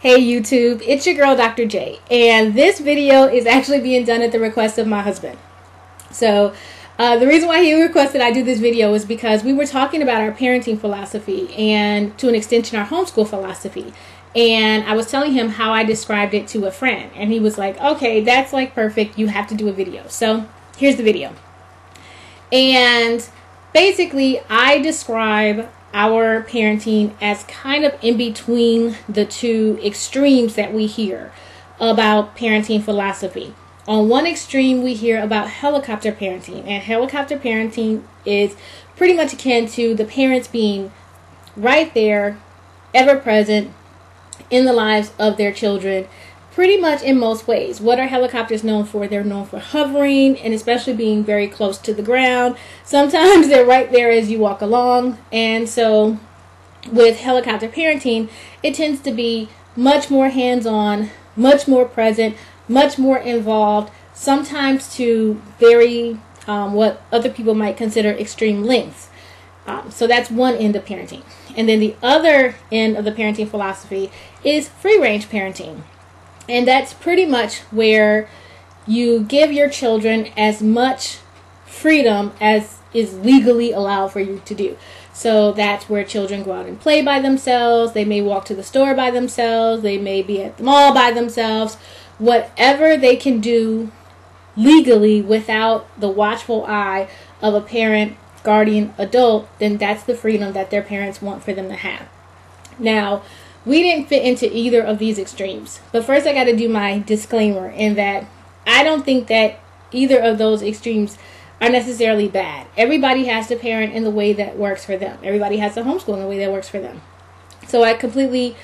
Hey YouTube, it's your girl Dr. J, and this video is actually being done at the request of my husband. So the reason why he requested I do this video is because we were talking about our parenting philosophy and to an extension our homeschool philosophy, and I was telling him how I described it to a friend, and he was like, okay, that's like perfect, you have to do a video. So here's the video. And basically I describe our parenting as kind of in between the two extremes that we hear about parenting philosophy. On one extreme, we hear about helicopter parenting, and helicopter parenting is pretty much akin to the parents being right there, ever present in the lives of their children, pretty much in most ways. What are helicopters known for? They're known for hovering and especially being very close to the ground. Sometimes they're right there as you walk along. And so with helicopter parenting, it tends to be much more hands-on, much more present, much more involved, sometimes to very what other people might consider extreme lengths. So that's one end of parenting. And then the other end of the parenting philosophy is free-range parenting. And that's pretty much where you give your children as much freedom as is legally allowed for you to do. So that's where children go out and play by themselves. They may walk to the store by themselves. They may be at the mall by themselves. Whatever they can do legally without the watchful eye of a parent, guardian, adult, then that's the freedom that their parents want for them to have. Now, we didn't fit into either of these extremes. But first I got to do my disclaimer in that I don't think that either of those extremes are necessarily bad. Everybody has to parent in the way that works for them. Everybody has to homeschool in the way that works for them. So I completely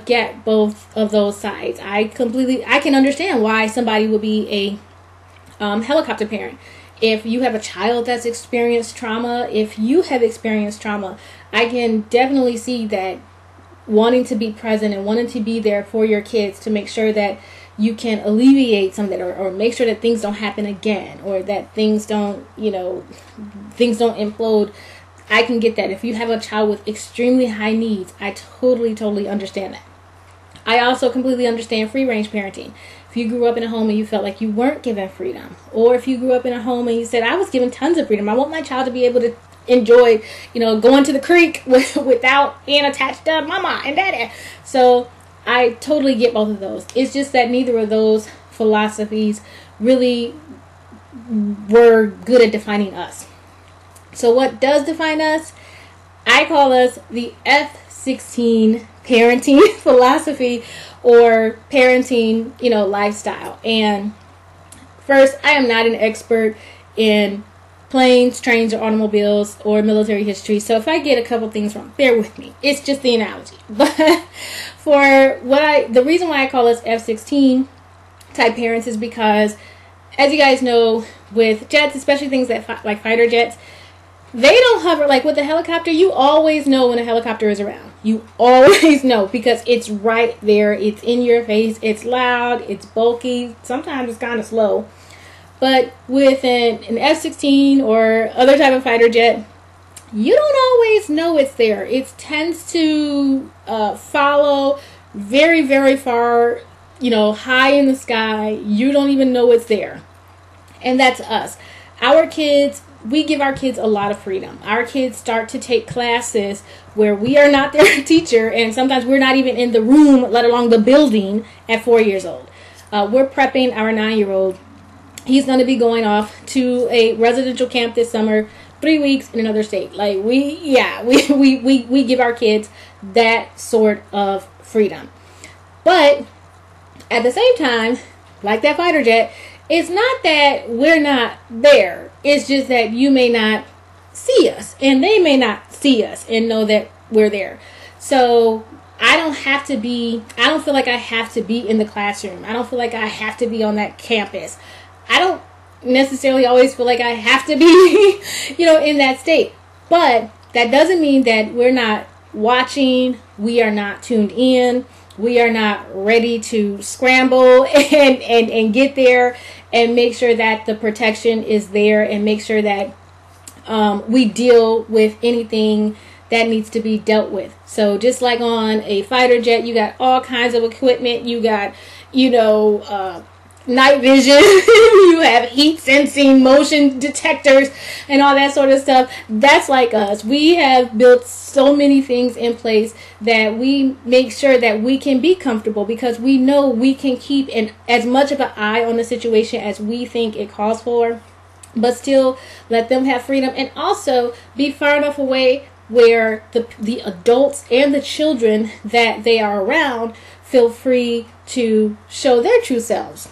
get both of those sides. I can understand why somebody would be a helicopter parent. If you have a child that's experienced trauma, if you have experienced trauma, I can definitely see that wanting to be present and wanting to be there for your kids to make sure that you can alleviate some of that, or make sure that things don't happen again, or that things don't, things don't implode. I can get that. If you have a child with extremely high needs, I totally understand that. I also completely understand free-range parenting. If you grew up in a home and you felt like you weren't given freedom, or if you grew up in a home and you said, I was given tons of freedom, I want my child to be able to enjoy, going to the creek without being attached to mama and daddy. So I totally get both of those. It's just that neither of those philosophies really were good at defining us. So what does define us? I call us the F16 Parenting Philosophy, or parenting, lifestyle. And first, I am not an expert in planes, trains, or automobiles, or military history. So if I get a couple things wrong, bear with me. It's just the analogy. But the reason why I call us F16 type parents is because, as you guys know, with jets, especially things that like fighter jets, they don't hover. Like with a helicopter, you always know when a helicopter is around. You always know because it's right there. It's in your face. It's loud. It's bulky. Sometimes it's kind of slow. But with an F-16 or other type of fighter jet, you don't always know it's there. It tends to follow very, very far, high in the sky. You don't even know it's there. And that's us. Our kids, we give our kids a lot of freedom. Our kids start to take classes where we are not their teacher, and sometimes we're not even in the room, let alone the building, at 4 years old. We're prepping our 9-year-old. He's going to be going off to a residential camp this summer, 3 weeks in another state. Like we give our kids that sort of freedom. But at the same time, like that fighter jet, it's not that we're not there. It's just that you may not see us and they may not see us and know that we're there. So I don't feel like I have to be in the classroom. I don't feel like I have to be on that campus. I don't necessarily always feel like I have to be, in that state. But that doesn't mean that we're not watching, we are not tuned in, we are not ready to scramble and get there and make sure that the protection is there and make sure that we deal with anything that needs to be dealt with. So just like on a fighter jet, you got all kinds of equipment. You got, night vision, you have heat sensing, motion detectors, and all that sort of stuff. That's like us. We have built so many things in place that we make sure that we can be comfortable, because we know we can keep as much of an eye on the situation as we think it calls for, but still let them have freedom, and also be far enough away where the adults and the children that they are around feel free to show their true selves.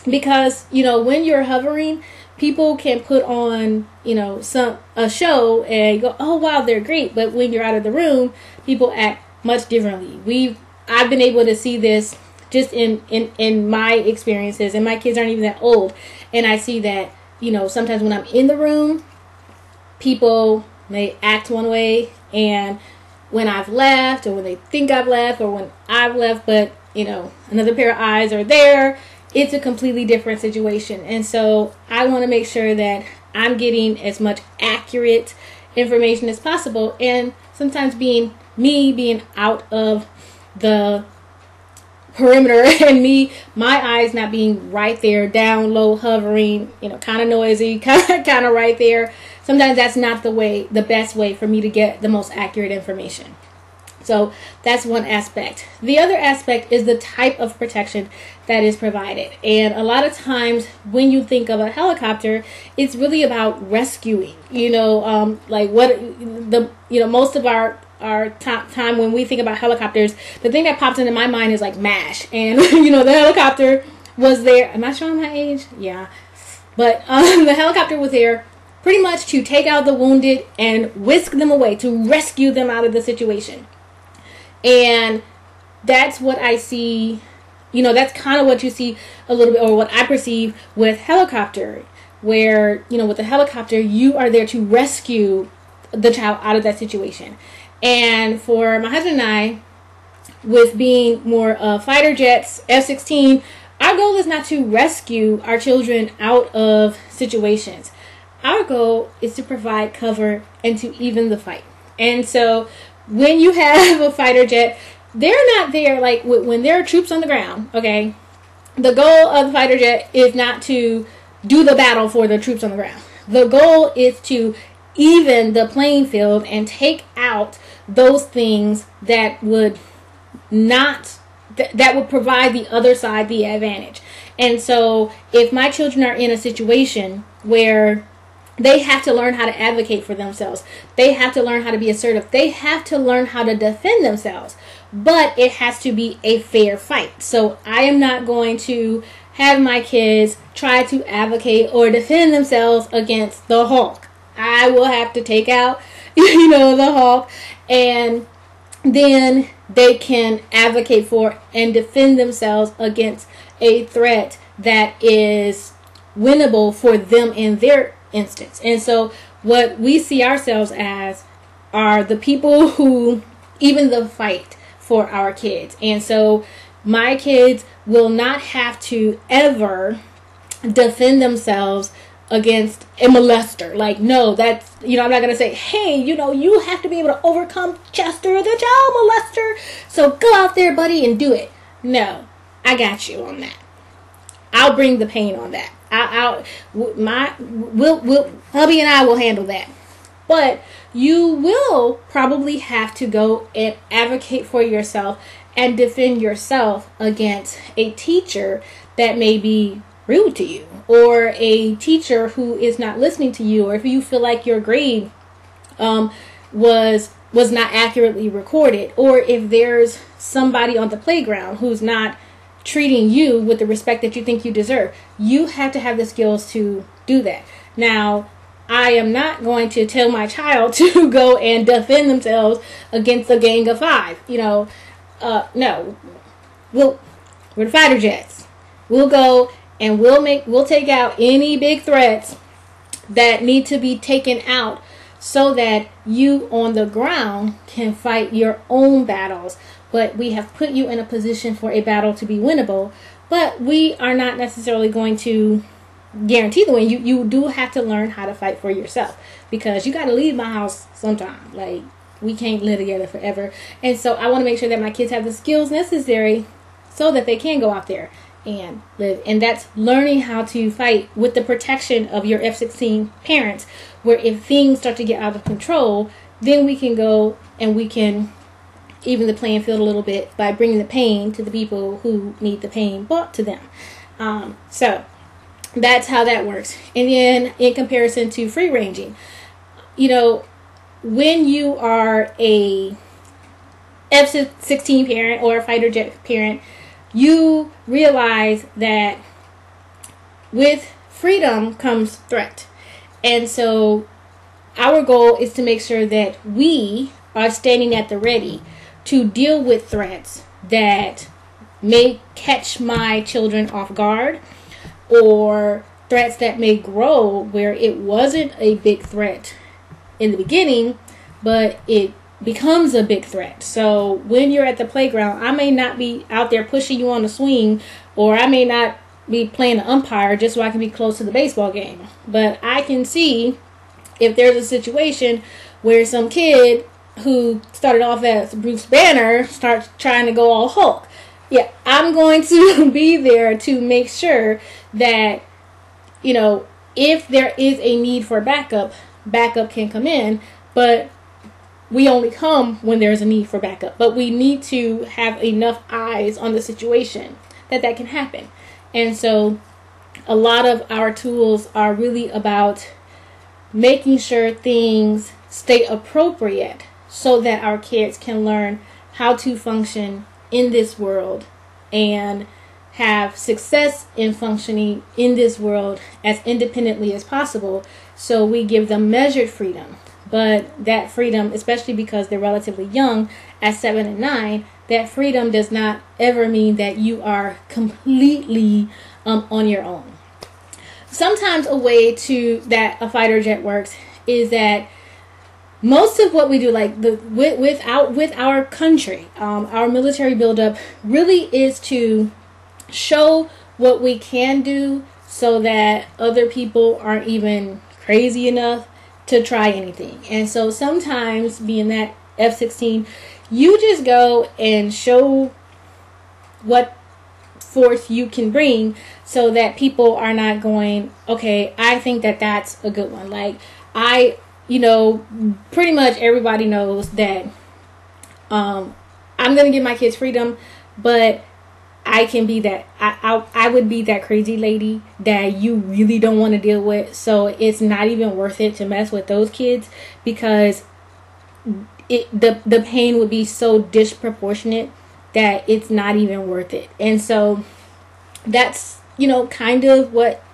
Because, when you're hovering, people can put on, a show and go, oh, wow, they're great. But when you're out of the room, people act much differently. I've been able to see this just in my experiences, and my kids aren't even that old. And I see that, sometimes when I'm in the room, people may act one way, and when I've left, or when they think I've left, or when I've left, but, another pair of eyes are there, it's a completely different situation. And so I want to make sure that I'm getting as much accurate information as possible. And sometimes being out of the perimeter, and my eyes not being right there, down low, hovering, kind of noisy, kind of right there. Sometimes that's not the best way for me to get the most accurate information. So that's one aspect. The other aspect is the type of protection that is provided. And a lot of times when you think of a helicopter, it's really about rescuing. Most of our time when we think about helicopters, the thing that pops into my mind is like MASH. And, the helicopter was there. Am I showing my age? Yeah. But the helicopter was there pretty much to take out the wounded and whisk them away, to rescue them out of the situation. And that's what I see, that's kind of what you see a little bit, or what I perceive with helicopter, where, with the helicopter, you are there to rescue the child out of that situation. And for my husband and I, with being more fighter jets, F16, our goal is not to rescue our children out of situations. Our goal is to provide cover and to even the fight. And so when you have a fighter jet, they're not there like when there are troops on the ground, okay? The goal of the fighter jet is not to do the battle for the troops on the ground. The goal is to even the playing field and take out those things that would provide the other side the advantage. And so if my children are in a situation where they have to learn how to advocate for themselves, they have to learn how to be assertive, they have to learn how to defend themselves, but it has to be a fair fight. So I am not going to have my kids try to advocate or defend themselves against the Hulk. I will have to take out, the Hulk, and then they can advocate for and defend themselves against a threat that is winnable for them in their instance. And so what we see ourselves as are the people who even the fight for our kids. And so my kids will not have to ever defend themselves against a molester. Like, no, that's, I'm not going to say, hey, you have to be able to overcome Chester, the child molester, so go out there, buddy, and do it. No, I got you on that. I'll bring the pain on that. Hubby and I will handle that. But you will probably have to go and advocate for yourself and defend yourself against a teacher that may be rude to you, or a teacher who is not listening to you, or if you feel like your grade was not accurately recorded, or if there's somebody on the playground who's not treating you with the respect that you think you deserve. You have to have the skills to do that. Now, I am not going to tell my child to go and defend themselves against a gang of 5. No. We're the fighter jets. We'll go and we'll take out any big threats that need to be taken out, so that you on the ground can fight your own battles. But we have put you in a position for a battle to be winnable, but we are not necessarily going to guarantee the win. You do have to learn how to fight for yourself, because you got to leave my house sometime. Like, we can't live together forever. And so I want to make sure that my kids have the skills necessary so that they can go out there and live. And that's learning how to fight with the protection of your F16 parents, where if things start to get out of control, then we can go and we can even the playing field a little bit by bringing the pain to the people who need the pain brought to them. So that's how that works. And then in comparison to free ranging, you know, when you are a F16 parent or a fighter jet parent, you realize that with freedom comes threat. And so our goal is to make sure that we are standing at the ready to deal with threats that may catch my children off guard, or threats that may grow where it wasn't a big threat in the beginning, but it becomes a big threat. So when you're at the playground, I may not be out there pushing you on the swing, or I may not be playing the umpire just so I can be close to the baseball game. But I can see if there's a situation where some kid who started off as Bruce Banner starts trying to go all Hulk. Yeah, I'm going to be there to make sure that, you know, if there is a need for backup can come in, but we only come when there's a need for backup. But we need to have enough eyes on the situation that can happen. And so a lot of our tools are really about making sure things stay appropriate so that our kids can learn how to function in this world and have success in functioning in this world as independently as possible. So we give them measured freedom. But that freedom, especially because they're relatively young, at 7 and 9, that freedom does not ever mean that you are completely on your own. Sometimes a way to that a fighter jet works is that most of what we do, like with our country, our military buildup really is to show what we can do so that other people aren't even crazy enough to try anything. And so sometimes, being that F16, you just go and show what force you can bring so that people are not going, okay, I think that that's a good one. Like, you know, pretty much everybody knows that I'm going to give my kids freedom, but I can be that, I would be that crazy lady that you really don't want to deal with. So it's not even worth it to mess with those kids, because the pain would be so disproportionate that it's not even worth it. And so that's, you know, kind of what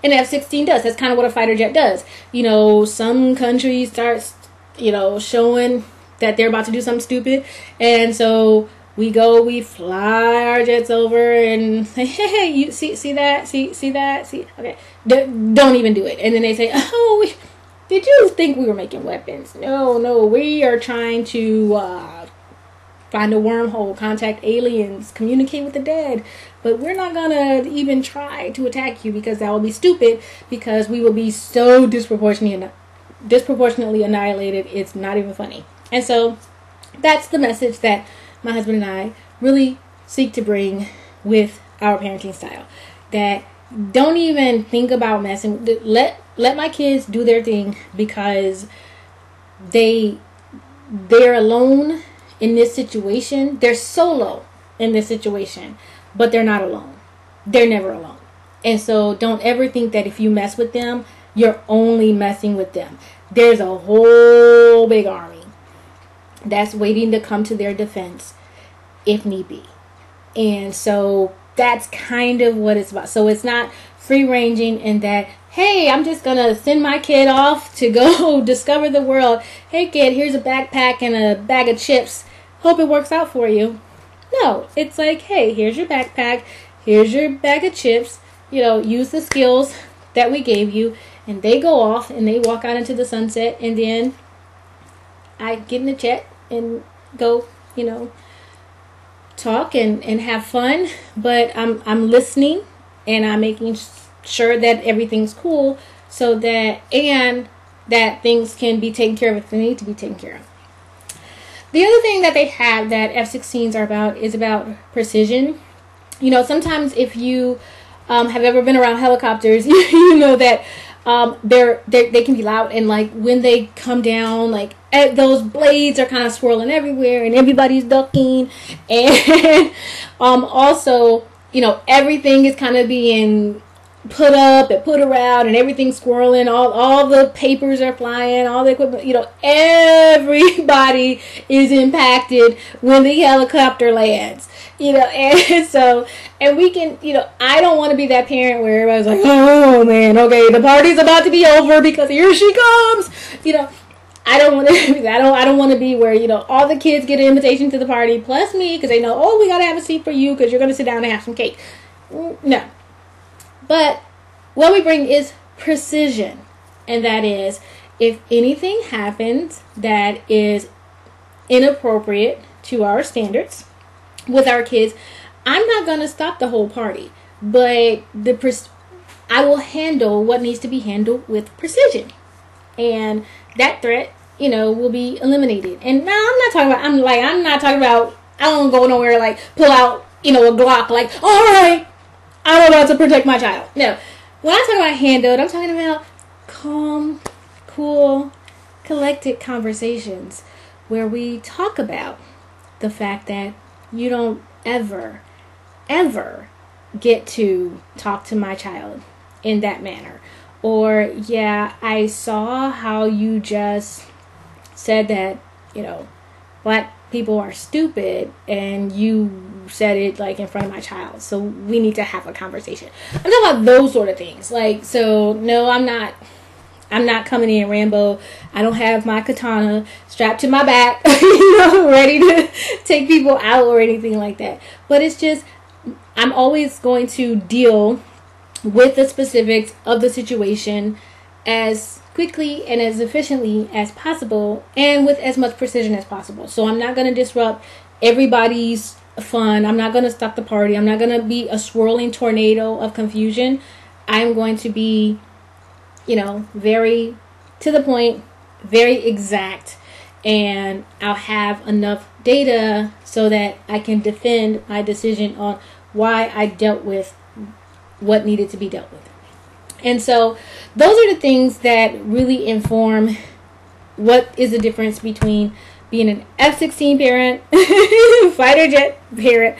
an F-16 does. That's kind of what a fighter jet does. You know, some countries start, you know, showing that they're about to do something stupid, and so we fly our jets over and say, hey, you see that? See that? See? Okay. Don't even do it. And then they say, oh, did you think we were making weapons? No, we are trying to find a wormhole, contact aliens, communicate with the dead. But we're not going to even try to attack you, because that will be stupid, because we will be so disproportionately annihilated. It's not even funny. And so that's the message that my husband and I really seek to bring with our parenting style. That don't even think about messing. Let my kids do their thing, because they're alone in this situation. They're solo in this situation, but they're not alone. They're never alone. And so don't ever think that if you mess with them, you're only messing with them. There's a whole big army that's waiting to come to their defense if need be. And so that's kind of what it's about. So it's not free ranging in that, hey, I'm just gonna send my kid off to go discover the world. Hey kid, here's a backpack and a bag of chips. Hope it works out for you. No, it's like, hey, here's your backpack, here's your bag of chips. You know, use the skills that we gave you. And they go off and they walk out into the sunset, and then I get in the chat and go, you know, talk and have fun. But I'm listening, and I'm making sure that everything's cool, so that, and that things can be taken care of if they need to be taken care of. The other thing that they have that F-16s are about is about precision. You know, sometimes if you have ever been around helicopters, you know that they can be loud, and like when they come down, like those blades are kind of swirling everywhere, and everybody's ducking, and also, you know, everything is kind of being put up and put around, and everything's swirling. All the papers are flying, all the equipment. You know, everybody is impacted when the helicopter lands. You know, and so, and we can, you know, I don't want to be that parent where everybody's like, oh man, okay, the party's about to be over because here she comes. You know, I don't want to. I don't want to be where, you know, all the kids get an invitation to the party plus me because they know, oh, we gotta have a seat for you because you're gonna sit down and have some cake. No. But what we bring is precision, and that is, if anything happens that is inappropriate to our standards with our kids, I'm not going to stop the whole party, but I will handle what needs to be handled with precision, and that threat, you know, will be eliminated. And now I'm not talking about I don't go nowhere like pull out, you know, a Glock like, all right, I'm about to protect my child. No. When I talk about handled, I'm talking about calm, cool, collected conversations where we talk about the fact that you don't ever get to talk to my child in that manner. Or, yeah, I saw how you just said that, you know, black people are stupid, and you said it like in front of my child, so we need to have a conversation. I'm talking about those sort of things. Like, so no, I'm not coming in Rambo. I don't have my katana strapped to my back, you know, ready to take people out or anything like that. But it's just, I'm always going to deal with the specifics of the situation as quickly and as efficiently as possible, and with as much precision as possible. So I'm not going to disrupt everybody's fun. I'm not going to stop the party. I'm not going to be a swirling tornado of confusion. I'm going to be, you know, very to the point, very exact, and I'll have enough data so that I can defend my decision on why I dealt with what needed to be dealt with. And so those are the things that really inform what is the difference between being an F-16 parent, fighter jet parent,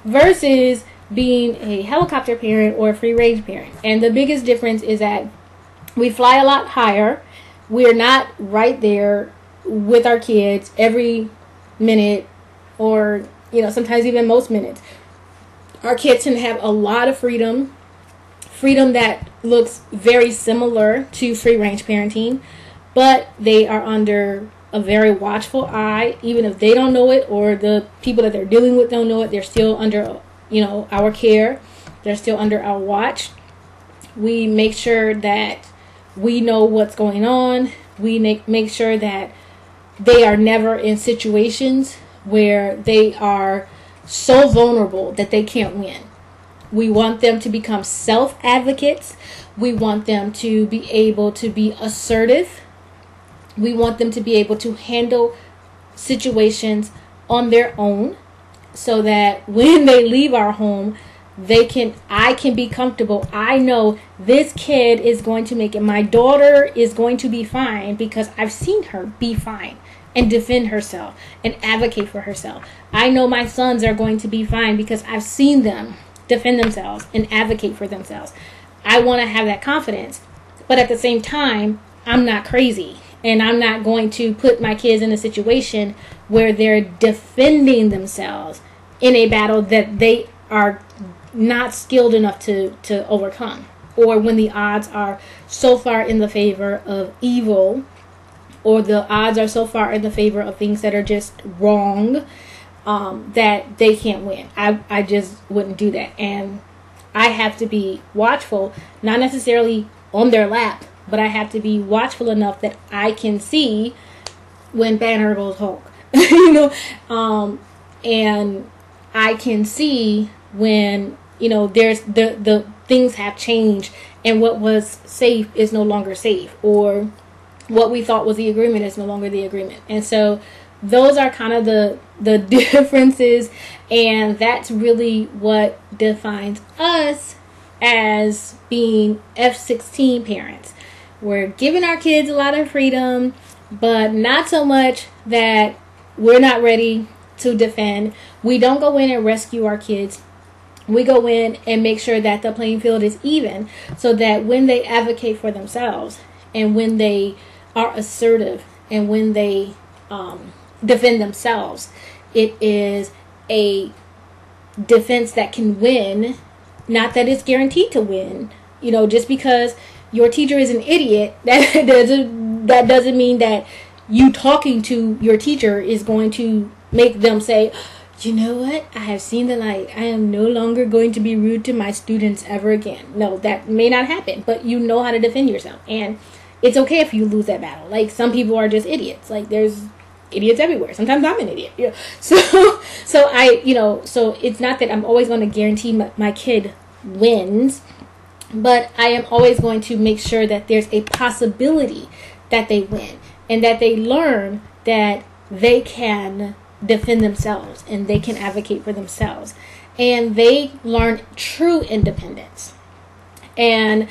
versus being a helicopter parent or a free range parent. And the biggest difference is that we fly a lot higher. We're not right there with our kids every minute, or, you know, sometimes even most minutes. Our kids can have a lot of freedom that looks very similar to free range parenting, but they are under a very watchful eye. Even if they don't know it, or the people that they're dealing with don't know it, they're still under, you know, our care. They're still under our watch. We make sure that we know what's going on. We make sure that they are never in situations where they are so vulnerable that they can't win. We want them to become self-advocates. We want them to be able to be assertive. We want them to be able to handle situations on their own, so that when they leave our home, I can be comfortable. I know this kid is going to make it. My daughter is going to be fine because I've seen her be fine and defend herself and advocate for herself. I know my sons are going to be fine because I've seen them defend themselves and advocate for themselves. I want to have that confidence, but at the same time, I'm not crazy, and I'm not going to put my kids in a situation where they're defending themselves in a battle that they are not skilled enough to overcome, or when the odds are so far in the favor of evil, or the odds are so far in the favor of things that are just wrong, that they can't win. I just wouldn't do that. And I have to be watchful, not necessarily on their lap, but I have to be watchful enough that I can see when Banner goes Hulk, you know, and I can see when, you know, there's the things have changed, and what was safe is no longer safe, or what we thought was the agreement is no longer the agreement. And so those are kind of the differences, and that's really what defines us as being F16 parents. We're giving our kids a lot of freedom, but not so much that we're not ready to defend. We don't go in and rescue our kids. We go in and make sure that the playing field is even, so that when they advocate for themselves, and when they are assertive, and when they defend themselves, it is a defense that can win, not that it's guaranteed to win. You know, just because your teacher is an idiot, that doesn't mean that you talking to your teacher is going to make them say, you know what, I have seen the light. I am no longer going to be rude to my students ever again. No, that may not happen, but you know how to defend yourself. And it's okay if you lose that battle. Like, some people are just idiots. Like, there's idiots everywhere. Sometimes I'm an idiot. You know? So it's not that I'm always going to guarantee my kid wins, but I am always going to make sure that there's a possibility that they win, and that they learn that they can defend themselves and they can advocate for themselves, and they learn true independence. And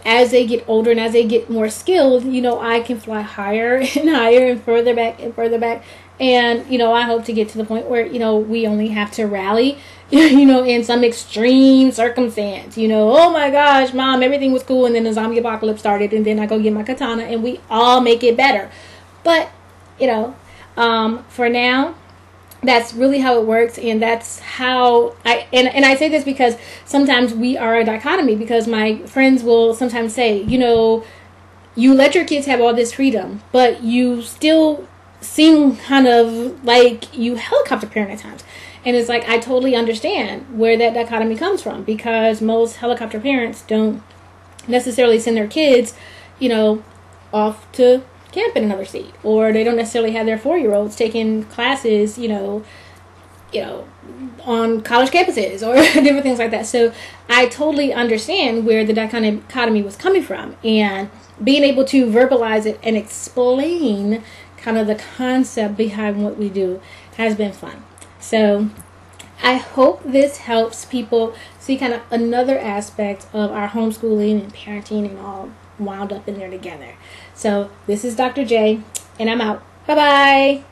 as they get older and as they get more skilled, I can fly higher and higher and further back and further back. And I hope to get to the point where we only have to rally in some extreme circumstance. Oh my gosh, mom, everything was cool, and then the zombie apocalypse started, and then I go get my katana and we all make it better. But for now, that's really how it works, and that's how I say this because sometimes we are a dichotomy, because my friends will sometimes say, you let your kids have all this freedom, but you still seem kind of like you helicopter parent at times. And it's like, I totally understand where that dichotomy comes from, because most helicopter parents don't necessarily send their kids, off to camp in another state, or they don't necessarily have their 4-year-olds taking classes, on college campuses or different things like that. So I totally understand where the dichotomy was coming from, and being able to verbalize it and explain kind of the concept behind what we do has been fun. So I hope this helps people see kind of another aspect of our homeschooling and parenting, and all wound up in there together. So this is Dr. J, and I'm out. Bye-bye.